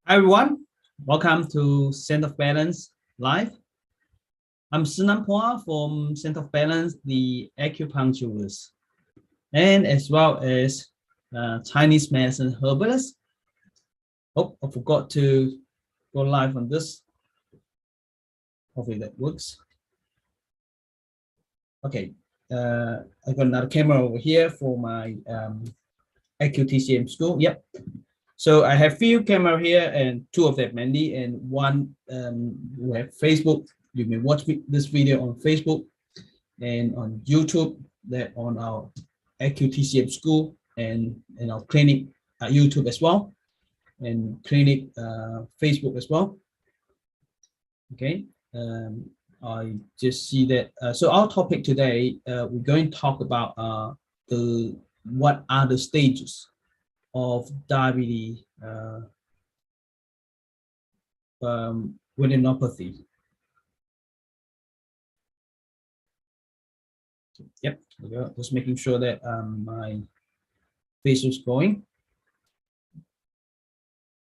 Hi everyone, welcome to Center of Balance Live. I'm Sinan Pua from Center of Balance, the acupuncturist, and as well as Chinese medicine herbalist. Oh, I forgot to go live on this. Hopefully that works. Okay, I got another camera over here for my AcuTCM school. Yep. So I have few camera here, and two of them mainly, and one we have Facebook. You may watch this video on Facebook and on YouTube, that on our AcuTCM school and our clinic YouTube as well, and clinic Facebook as well. Okay, I just see that. So our topic today, we're going to talk about what are the stages of diabetes retinopathy. Yep, there we go. Just making sure that my face is going,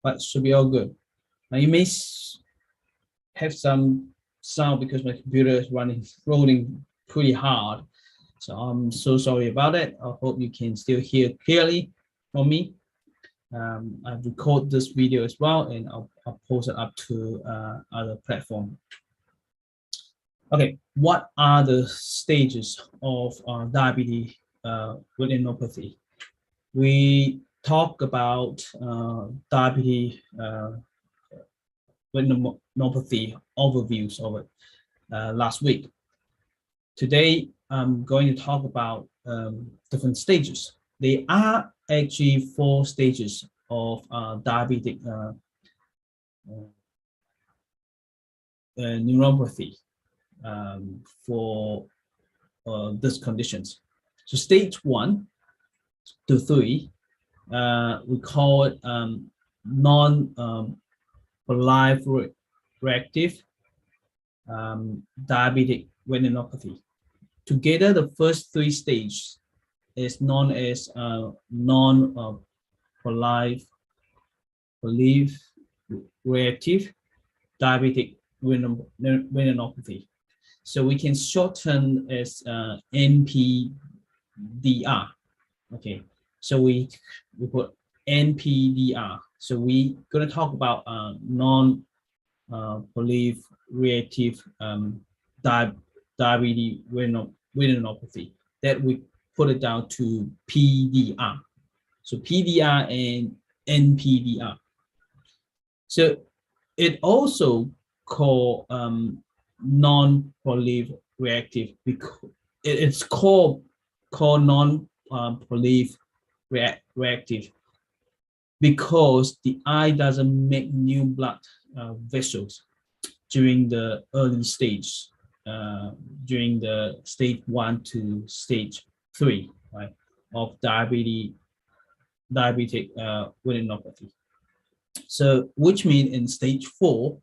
but should be all good. Now you may have some sound because my computer is rolling pretty hard, so I'm so sorry about it. I hope you can still hear clearly from me. I've recorded this video as well, and I'll post it up to other platform. Okay, what are the stages of diabetes retinopathy? We talk about diabetes retinopathy overviews of it last week. Today, I'm going to talk about different stages. There are actually 4 stages of diabetic neuropathy for these conditions. So stage 1 to 3, we call it non-proliferative diabetic retinopathy. Together, the first 3 stages is known as non-proliferative diabetic retinopathy. So we can shorten as NPDR. Okay, so we put NPDR. So we're going to talk about non-proliferative diabetes retinopathy, that we put it down to PDR. So PDR and NPDR. So it also called non-proliferative because it's called non-proliferative because the eye doesn't make new blood vessels during the early stage, during the stage 1 to stage 3, right, of diabetic retinopathy. So, which means in stage 4,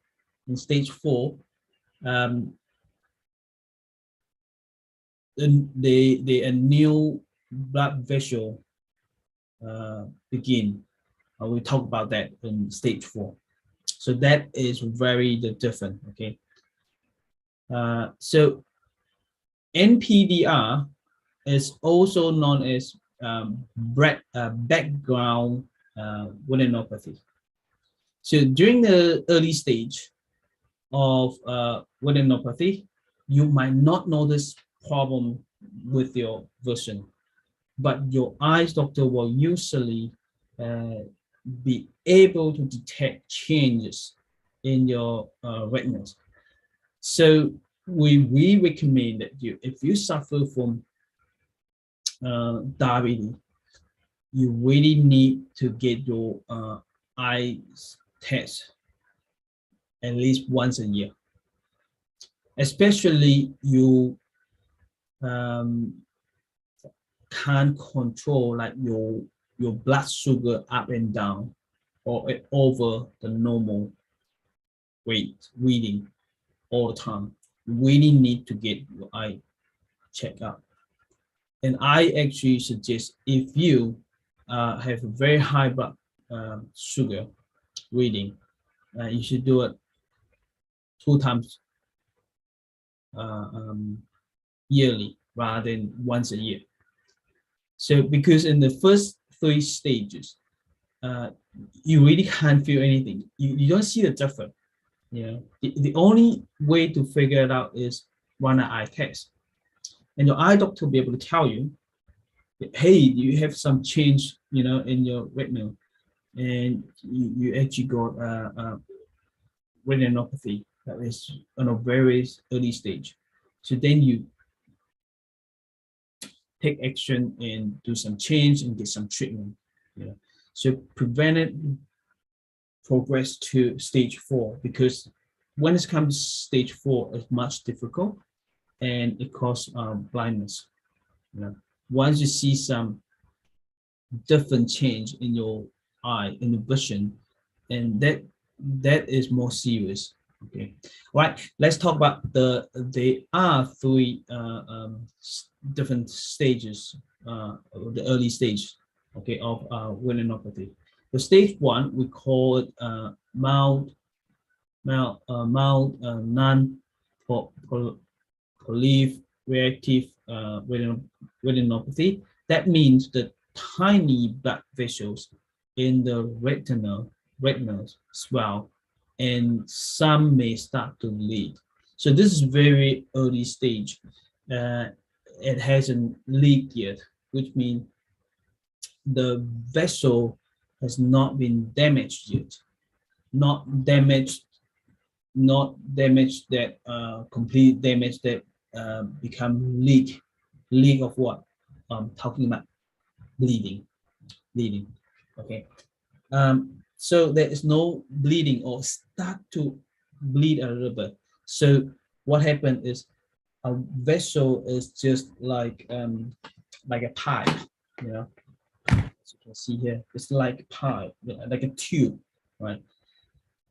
the new blood vessel begin. We talk about that in stage 4. So that is very different. Okay. So NPDR is also known as background retinopathy. So during the early stage of retinopathy, you might not notice problem with your vision, but your eyes doctor will usually be able to detect changes in your retinas. So we recommend that if you suffer from diabetes, you really need to get your eyes test at least once a year. Especially you can't control like your blood sugar up and down or over the normal reading all the time. You really need to get your eye checked out. And I actually suggest, if you have a very high blood sugar reading, You should do it 2 times yearly rather than once a year. So because in the first 3 stages, you really can't feel anything. You don't see the difference. You know, the only way to figure it out is run an eye test, and your eye doctor will be able to tell you, hey, you have some change, you know, in your retina, and you actually got retinopathy that is on a very early stage. So then you take action and do some change and get some treatment. You know, so prevented progress to stage 4, because when it comes to stage 4, it's much difficult and it causes blindness. You know, once you see some different change in your eye, in the vision, and that is more serious. Okay, right. Let's talk about there are 3 different stages, the early stage, okay, of retinopathy. The stage 1 we call it mild non-proliferative retinopathy. That means the tiny blood vessels in the retina swell, and some may start to bleed. So this is very early stage. It hasn't leaked yet, which means the vessel has not been damaged yet. Not damaged that complete damage that become leak of what I'm talking about, bleeding. Okay, so there is no bleeding or start to bleed a little bit. So what happened is a vessel is just like a pipe, you know, as you can see here, it's like a pipe, like a tube, right?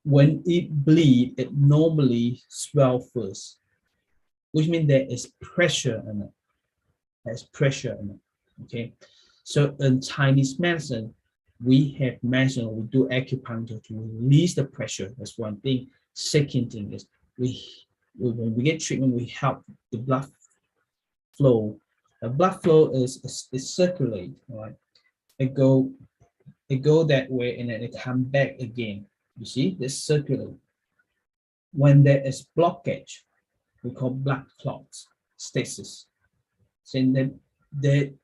When it bleed, it normally swell first, which means there is pressure in it. There's pressure in it. Okay, so in Chinese medicine, we have medicine, we do acupuncture to release the pressure. That's one thing. Second thing is when we get treatment, we help the blood flow. The blood flow is circulate, right? It go that way and then it come back again. You see, this circulate. When there is blockage, we call blood clots, stasis. So then they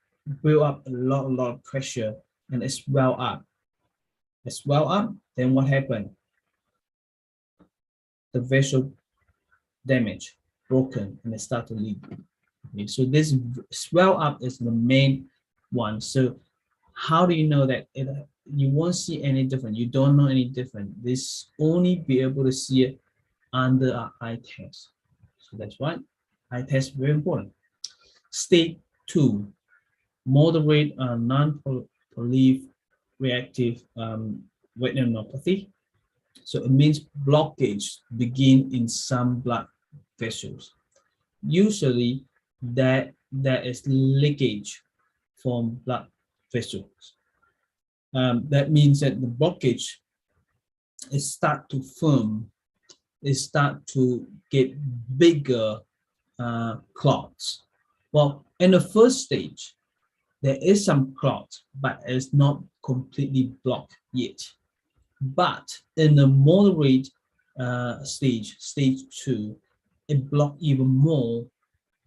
build up a lot of pressure and it swell up. It swell up, then what happened? The vessel damage, broken, and it start to leak. Okay, so this swell up is the main one. So how do you know that you won't see any different? You don't know any different. This only be able to see it under an eye test. So that's why eye test is very important. Stage 2, moderate non-proliferative retinopathy. So it means blockage begin in some blood vessels. Usually there is leakage from blood vessels. That means that the blockage is start to firm, it start to get bigger clots. Well, in the first stage, there is some clot, but it's not completely blocked yet. But in the moderate stage 2, it blocked even more.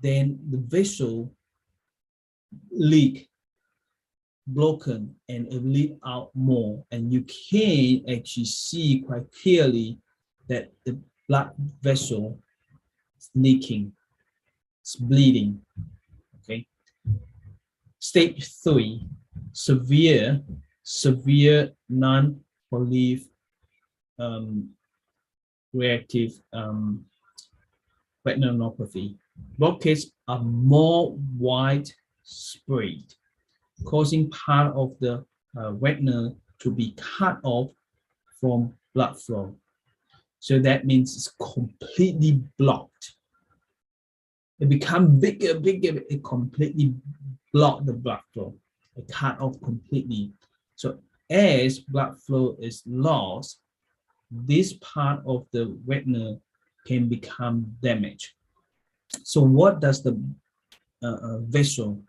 Then the vessel leak, broken, and it leak out more, and you can actually see quite clearly that the blood vessel is leaking, it's bleeding. Okay. Stage 3, severe non-proliferative retinopathy. Blockades are more widespread, causing part of the retina to be cut off from blood flow. So that means it's completely blocked. It becomes bigger, it completely block the blood flow. It cut off completely. So as blood flow is lost, this part of the retina can become damaged. So what does the vessel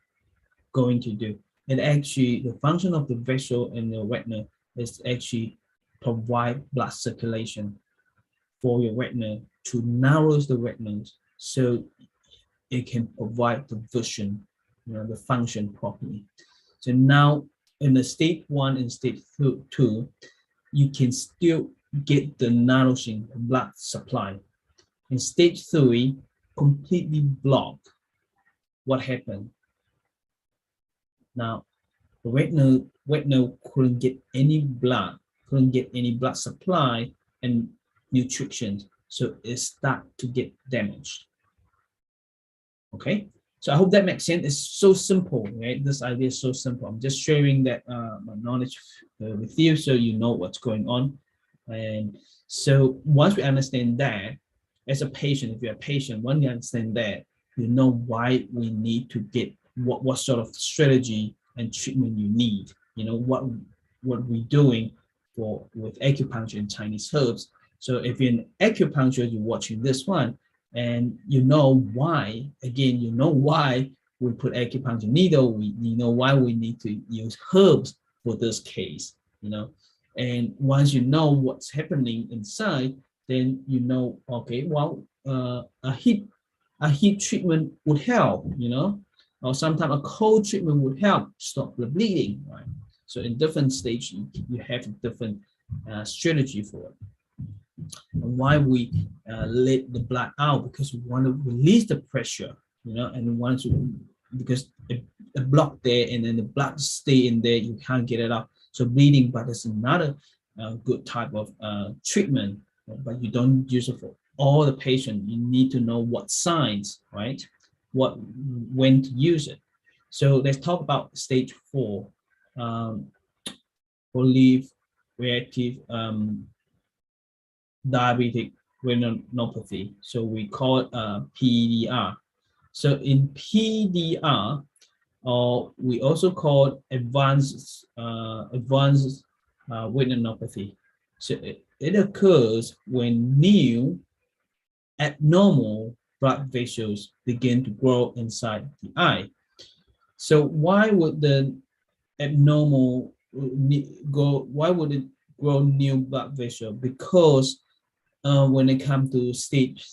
going to do? It actually, the function of the vessel in the retina is actually provide blood circulation for your retina to narrow the retina so it can provide the vision, the function properly. So now in the stage 1 and stage 2, you can still get the nourishing blood supply. In stage 3, completely blocked. What happened? Now, the retina couldn't get any blood, supply and nutrition, so it start to get damaged. Okay, so I hope that makes sense. It's so simple, right? This idea is so simple. I'm just sharing that my knowledge with you so you know what's going on. And so once we understand that, as a patient, if you're a patient, once you understand that, you know why we need to get what sort of strategy and treatment you need. You know what we're doing with acupuncture and Chinese herbs. So if you're in acupuncture, you're watching this one, and you know why. Again, you know why we put acupuncture needle. You know why we need to use herbs for this case. And once you know what's happening inside, then you know, okay, well, a heat treatment would help, or sometimes a cold treatment would help stop the bleeding, right? So in different stages, you have a different strategy for it. And why we let the blood out? Because we want to release the pressure, and once because a block there, and then the blood stay in there, you can't get it out. So bleeding, but it's another good type of treatment, but you don't use it for all the patient. You need to know what signs, right? When to use it. So let's talk about stage 4, reactive diabetic retinopathy. So we call it PDR. So in PDR, we also call advanced retinopathy. So it occurs when new abnormal blood vessels begin to grow inside the eye. So why would the abnormal go? Why would it grow new blood vessel? Because when it comes to stage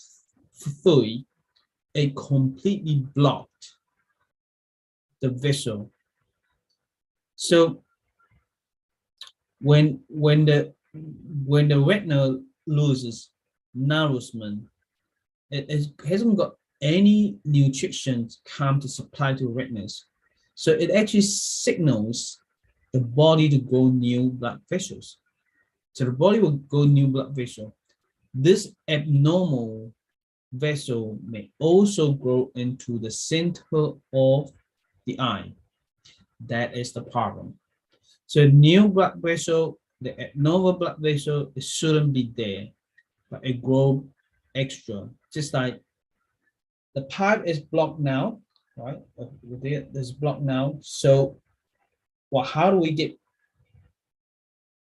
3, it completely blocked the vessel. So when the retina loses nourishment, it hasn't got any nutrition come to supply to retinas. So it actually signals the body to grow new blood vessels. So the body will grow new blood vessel. This abnormal vessel may also grow into the center of the eye. That is the problem. So new blood vessel, the abnormal blood vessel, it shouldn't be there, but it grows extra. Just like the pipe is blocked now, right? This blocked now. So, well, how do we get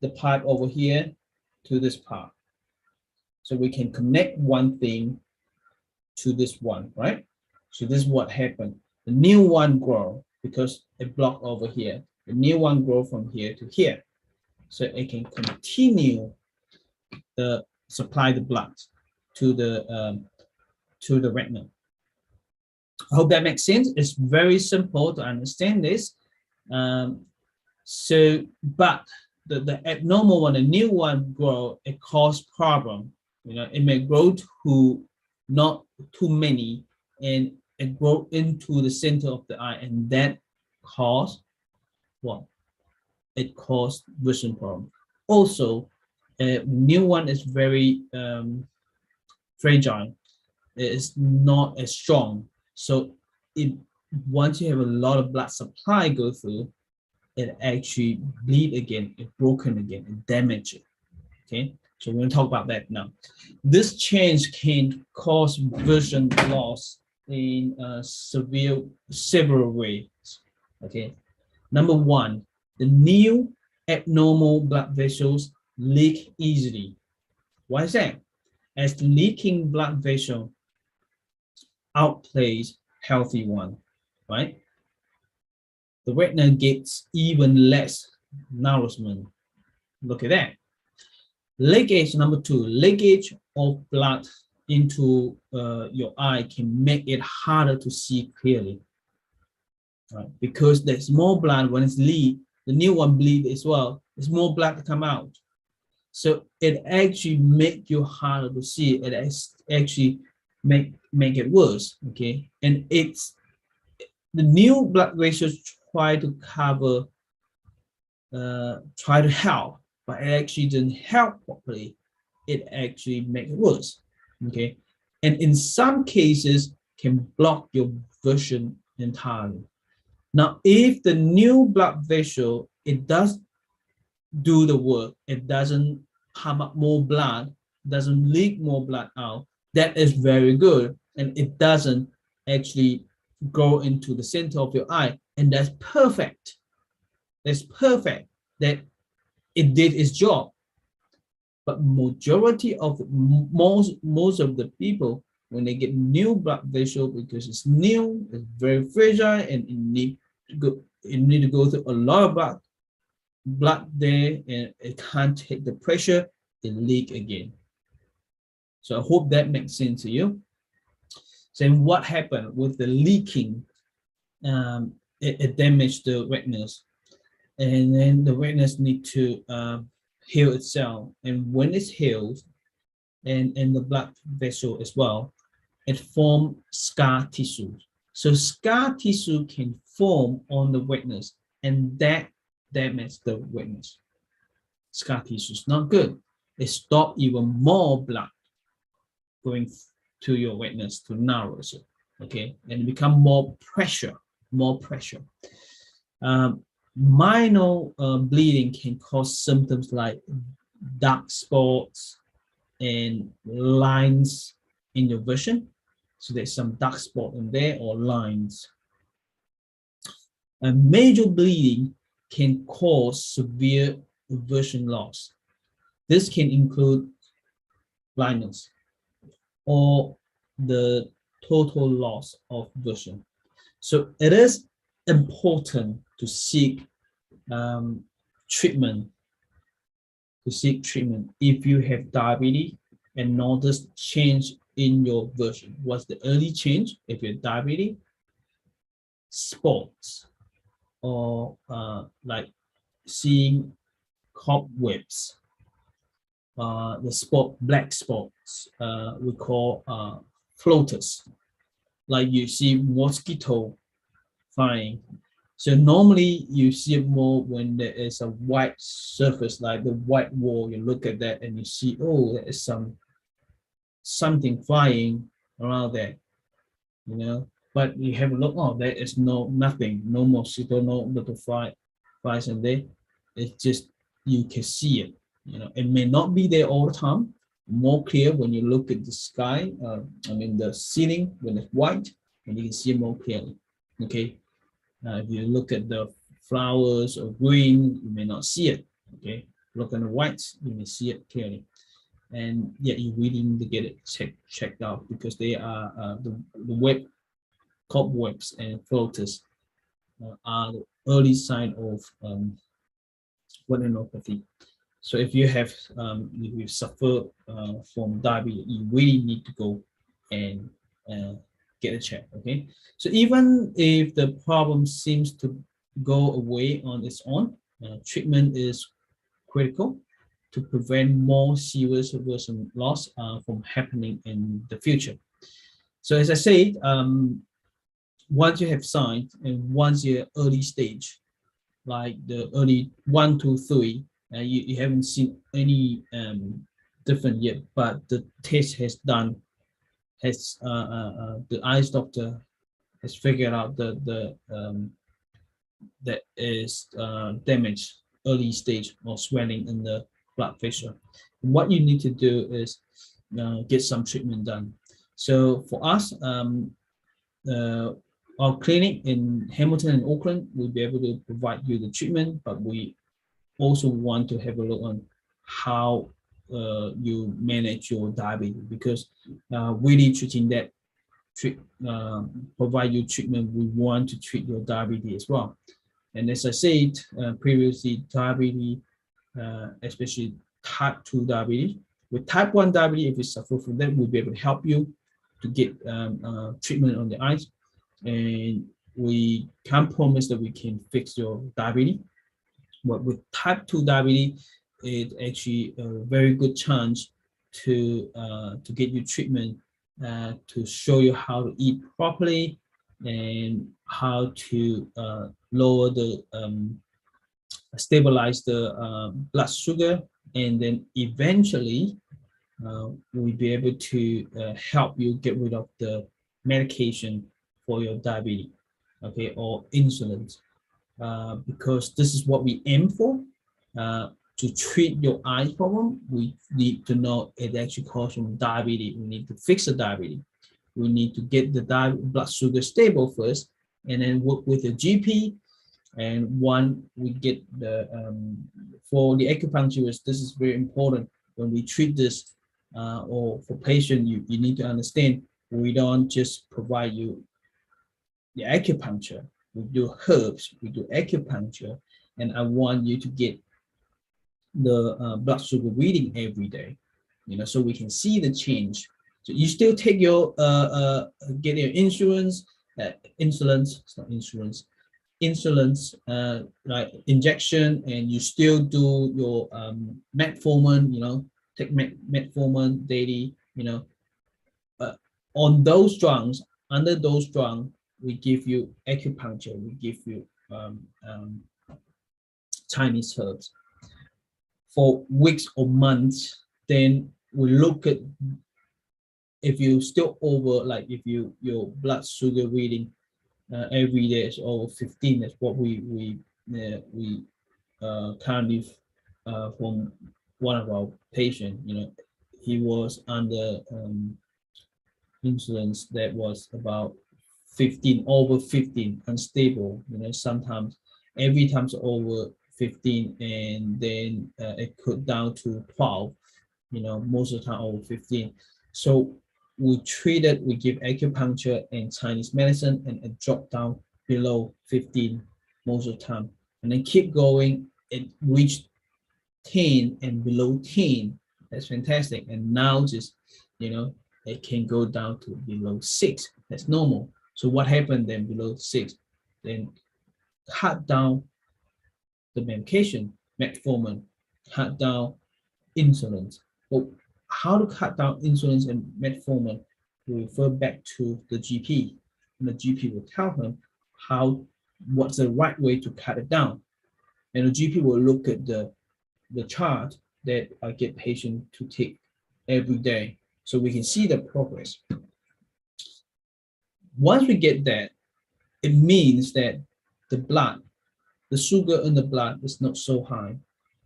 the pipe over here to this part? So we can connect one thing to this one, right? So this is what happened. The new one grow because it blocked over here. The new one grow from here to here. So it can continue the supply the blood to the retina. I hope that makes sense. It's very simple to understand this. But the abnormal one, the new one grow, it cause problem. It may grow to not too many, and it grow into the center of the eye, and that cause what? It caused vision problem. Also, new one is very fragile. It's not as strong. So once you have a lot of blood supply go through, it actually bleed again, it broken again, it damage it. Okay, so we're going to talk about that now. This change can cause vision loss in several ways. Okay, number 1, the new abnormal blood vessels leak easily. Why is that? As the leaking blood vessel outplays healthy one, right? The retina gets even less nourishment. Look at that. Leakage, number 2, leakage of blood into your eye can make it harder to see clearly, right? Because there's more blood when it's leak, the new one bleed as well, there's more blood to come out. So it actually make you harder to see. It actually make it worse, okay? And it's the new blood vessels try to cover, try to help, but it actually didn't help properly. It actually makes it worse, okay? And in some cases can block your vision entirely. Now, if the new blood vessel, it does do the work, it doesn't pump up more blood, doesn't leak more blood out, that is very good. And it doesn't actually go into the center of your eye, and that's perfect. That's perfect, that it did its job. But majority of most of the people, when they get new blood vessel, because it's new, it's very fragile, and it need to go through a lot of blood there, and it can't take the pressure, it leak again. So I hope that makes sense to you. So what happened with the leaking? It damaged the retinas, and then the retinas need to heal itself. And when it's healed, and the blood vessel as well, it forms scar tissue. So scar tissue can form on the retinas, and that damages the retinas. Scar tissue is not good. It stops even more blood going to your retinas to nourish it, okay? And become more pressure. Minor bleeding can cause symptoms like dark spots and lines in your vision. So there's some dark spot in there or lines. Major bleeding can cause severe vision loss. This can include blindness or the total loss of vision. So it is important to seek treatment. If you have diabetes and notice change in your vision. What's the early change? If you're diabetic, spots, or like seeing cobwebs, the black spots, we call floaters, like you see mosquito flying. So normally you see it more when there is a white surface, like the white wall. You look at that and you see, oh, there is something flying around there, you know. But you have a look, oh, there is nothing, no mosquito, no little flies in there. It's just, you can see it, you know. It may not be there all the time, more clear when you look at the sky, the ceiling when it's white, and you can see it more clearly, okay. If you look at the flowers or green, you may not see it, okay. Look at the whites, you may see it clearly. And yeah, you really need to get it checked out, because they are the cobwebs and floaters are the early sign of retinopathy. So if you have if you suffer from diabetes, you really need to go and get a check, okay. So even if the problem seems to go away on its own, treatment is critical to prevent more serious vision loss from happening in the future. So as I said, once you have signs, and once you're early stage, like the early 1 to 3, you haven't seen any different yet, but the test the eyes doctor has figured out that that is damage, early stage or swelling in the blood vessel. What you need to do is get some treatment done. So for us, our clinic in Hamilton and Auckland will be able to provide you the treatment, but we also want to have a look on how you manage your diabetes, because really treating that provide you treatment, we want to treat your diabetes as well. And as I said previously, diabetes, especially type 2 diabetes, with type 1 diabetes, if you suffer from that, we'll be able to help you to get treatment on the eyes, and we can't promise that we can fix your diabetes. But with type 2 diabetes, it's actually a very good chance to get you treatment, to show you how to eat properly and how to lower the stabilize the blood sugar, and then eventually we'll be able to help you get rid of the medication for your diabetes, okay, or insulin, because this is what we aim for. To treat your eye problem, we need to know it actually causes from diabetes. We need to fix the diabetes. We need to get the blood sugar stable first, and then work with the GP. And one, we get the for the acupuncturist, this is very important when we treat this, or for patient, you need to understand, we don't just provide you the acupuncture. We do herbs, we do acupuncture, and I want you to get the blood sugar reading every day, so we can see the change. So you still take your get your insurance, insulin, like injection, and you still do your metformin, take metformin daily, on those drugs, under those drugs, we give you acupuncture, we give you Chinese herbs for weeks or months. Then we look at if you still over, like if your blood sugar reading every day is over 15. That's what we currently from one of our patients. He was under insulin that was about 15, over 15, unstable. Sometimes every time's over 15, and then it cut down to 12. Most of the time over 15. So we treat it, we give acupuncture and Chinese medicine, and it dropped down below 15 most of the time, and then keep going. It reached 10 and below 10. That's fantastic. And now just, it can go down to below 6. That's normal. So what happened then below 6? Then cut down the medication, metformin, cut down insulin. But how to cut down insulin and metformin? We refer back to the GP, and the GP will tell him what's the right way to cut it down. And the GP will look at the chart that I get patient to take every day, so we can see the progress. Once we get that, it means that the sugar in the blood is not so high.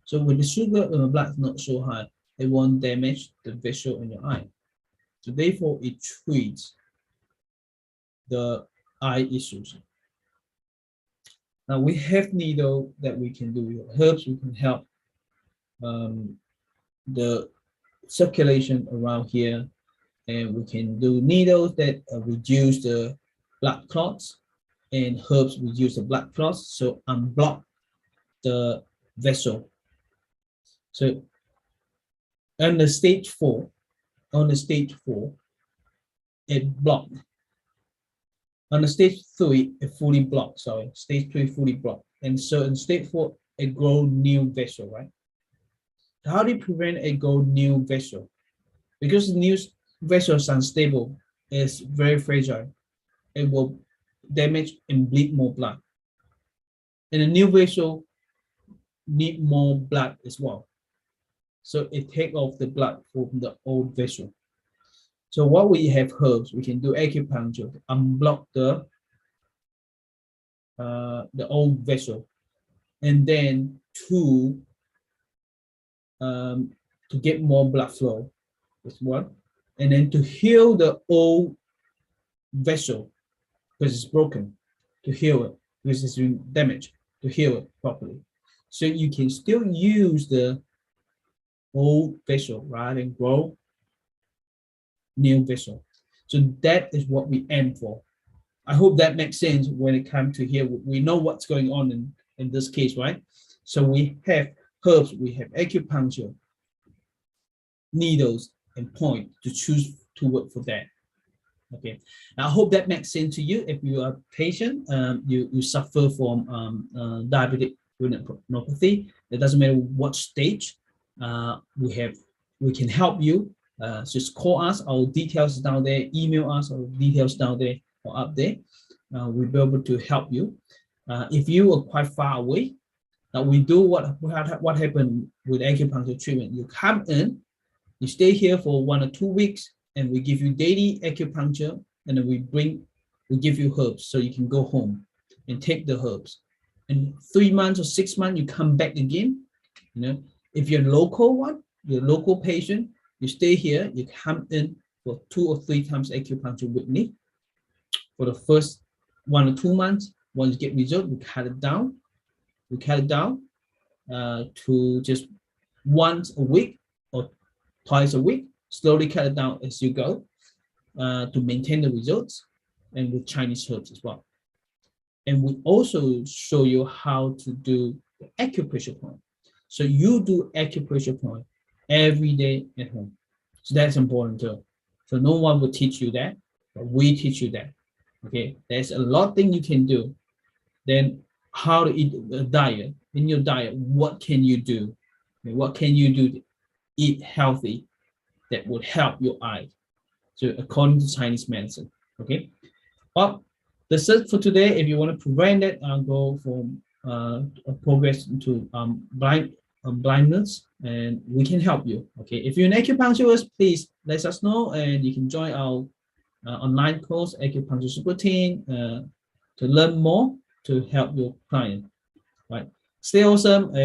So when the sugar in the blood is not so high, it won't damage the vessel in your eye. So therefore, it treats the eye issues. Now we have needle that we can do. Herbs, we can help the circulation around here, and we can do needles that reduce the blood clots, and herbs reduce the blood clots, so unblock the vessel. So on the stage 4, it blocked. On the stage 3, it fully blocked. Sorry, stage 3 fully blocked. And so in stage 4, it grows new vessel, right? How do you prevent a grow new vessel? Because the new vessel is unstable, it's very fragile. It will damage and bleed more blood. And a new vessel need more blood as well. So it take off the blood from the old vessel. So what we have herbs, we can do acupuncture to unblock the old vessel, and then to get more blood flow is one, and then to heal the old vessel because it's broken, to heal it because it's been damaged, to heal it properly. So you can still use the old vessel rather than grow new vessel. So that is what we aim for. I hope that makes sense when it comes to here. We know what's going on in this case, right? So we have herbs, we have acupuncture, needles, and point to choose to work for that. Okay, I hope that makes sense to you. If you are a patient, you suffer from diabetic retinopathy, it doesn't matter what stage, we can help you. Just call us, our details down there, email us, our details down there or up there. We'll be able to help you. If you are quite far away, we do what happened with acupuncture treatment. You come in, you stay here for 1 or 2 weeks, and we give you daily acupuncture, and then we give you herbs so you can go home and take the herbs. And 3 months or 6 months, you come back again. You know, if you're your local patient, you stay here, you come in for 2 or 3 times acupuncture weekly. For the first 1 or 2 months, once you get result, we cut it down. We cut it down to just once a week or twice a week. Slowly cut it down as you go to maintain the results, and with Chinese herbs as well. And we also show you how to do the acupressure point. So you do acupressure point every day at home. So that's important too. So no one will teach you that, but we teach you that. Okay, there's a lot of things you can do. Then how to eat a diet. In your diet, what can you do? What can you do to eat healthy that would help your eyes? So according to Chinese medicine, okay. Well, that's it for today. If you want to prevent it, I'll go from progress into blindness, and we can help you. Okay, if you're an acupuncturist, please let us know, and you can join our online course, Acupuncture Super Team, to learn more to help your client. Right, stay awesome.